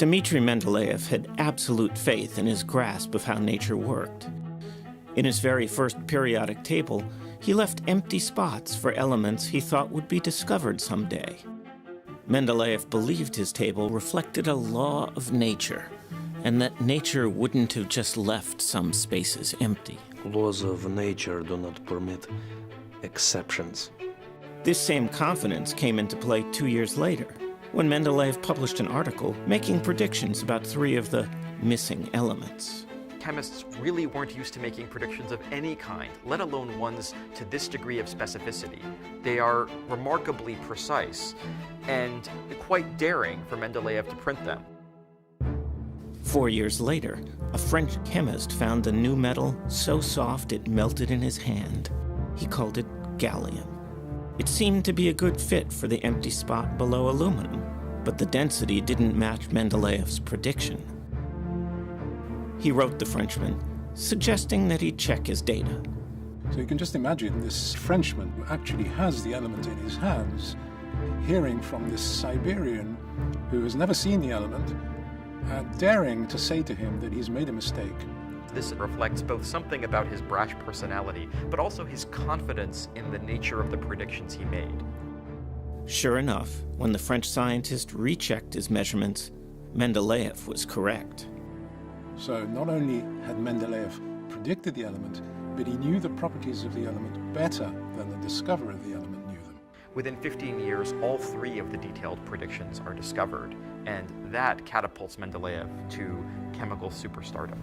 Dmitri Mendeleev had absolute faith in his grasp of how nature worked. In his very first periodic table, he left empty spots for elements he thought would be discovered someday. Mendeleev believed his table reflected a law of nature, and that nature wouldn't have just left some spaces empty. Laws of nature do not permit exceptions. This same confidence came into play 2 years later, when Mendeleev published an article making predictions about 3 of the missing elements. Chemists really weren't used to making predictions of any kind, let alone ones to this degree of specificity. They are remarkably precise and quite daring for Mendeleev to print them. 4 years later, a French chemist found a new metal so soft it melted in his hand. He called it gallium. It seemed to be a good fit for the empty spot below aluminum, but the density didn't match Mendeleev's prediction. He wrote the Frenchman, suggesting that he check his data. So you can just imagine this Frenchman who actually has the element in his hands, hearing from this Siberian who has never seen the element, daring to say to him that he's made a mistake. This reflects both something about his brash personality, but also his confidence in the nature of the predictions he made. Sure enough, when the French scientist rechecked his measurements, Mendeleev was correct. So not only had Mendeleev predicted the element, but he knew the properties of the element better than the discoverer of the element knew them. Within 15 years, all 3 of the detailed predictions are discovered, and that catapults Mendeleev to chemical superstardom.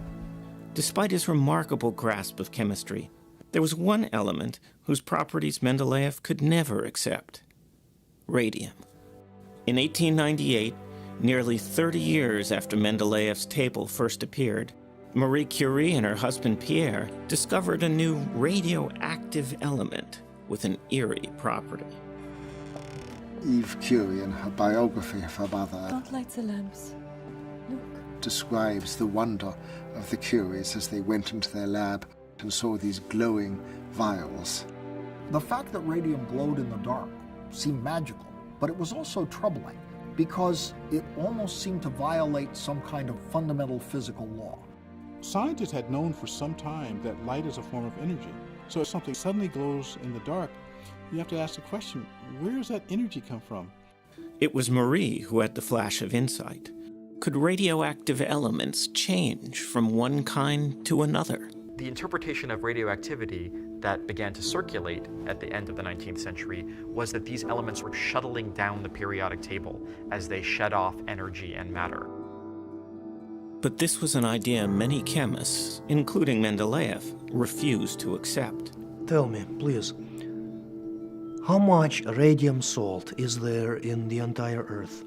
Despite his remarkable grasp of chemistry, there was one element whose properties Mendeleev could never accept: radium. In 1898, nearly 30 years after Mendeleev's table first appeared, Marie Curie and her husband Pierre discovered a new radioactive element with an eerie property. Eve Curie, in her biography of her mother, Don't light the lamps. Look. describes the wonder of the Curies as they went into their lab and saw these glowing vials. The fact that radium glowed in the dark seemed magical, but it was also troubling because it almost seemed to violate some kind of fundamental physical law. Scientists had known for some time that light is a form of energy. So if something suddenly glows in the dark, you have to ask the question, where does that energy come from? It was Marie who had the flash of insight. Could radioactive elements change from one kind to another? The interpretation of radioactivity that began to circulate at the end of the 19th century was that these elements were shuttling down the periodic table as they shed off energy and matter. But this was an idea many chemists, including Mendeleev, refused to accept. Tell me, please, how much radium salt is there in the entire Earth?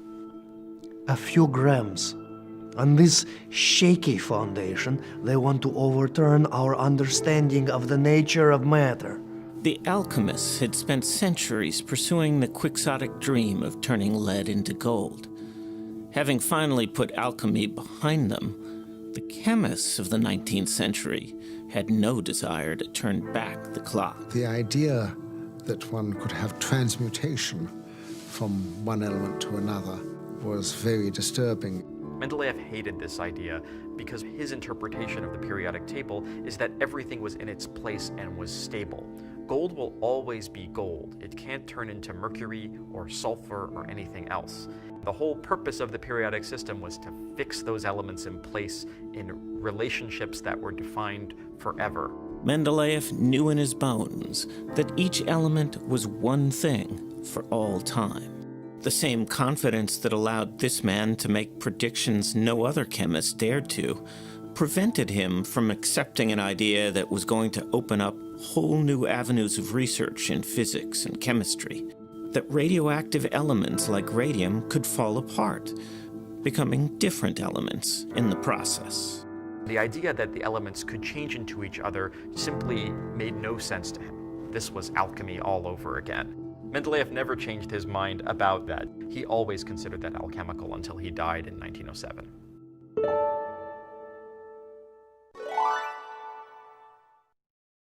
A few grams. On this shaky foundation, they want to overturn our understanding of the nature of matter. The alchemists had spent centuries pursuing the quixotic dream of turning lead into gold. Having finally put alchemy behind them, the chemists of the 19th century had no desire to turn back the clock. The idea that one could have transmutation from one element to another was very disturbing. Mendeleev hated this idea because his interpretation of the periodic table is that everything was in its place and was stable. Gold will always be gold. It can't turn into mercury or sulfur or anything else. The whole purpose of the periodic system was to fix those elements in place in relationships that were defined forever. Mendeleev knew in his bones that each element was one thing for all time. The same confidence that allowed this man to make predictions no other chemist dared to prevented him from accepting an idea that was going to open up whole new avenues of research in physics and chemistry, that radioactive elements like radium could fall apart, becoming different elements in the process. The idea that the elements could change into each other simply made no sense to him. This was alchemy all over again. Mendeleev never changed his mind about that. He always considered that alchemical until he died in 1907.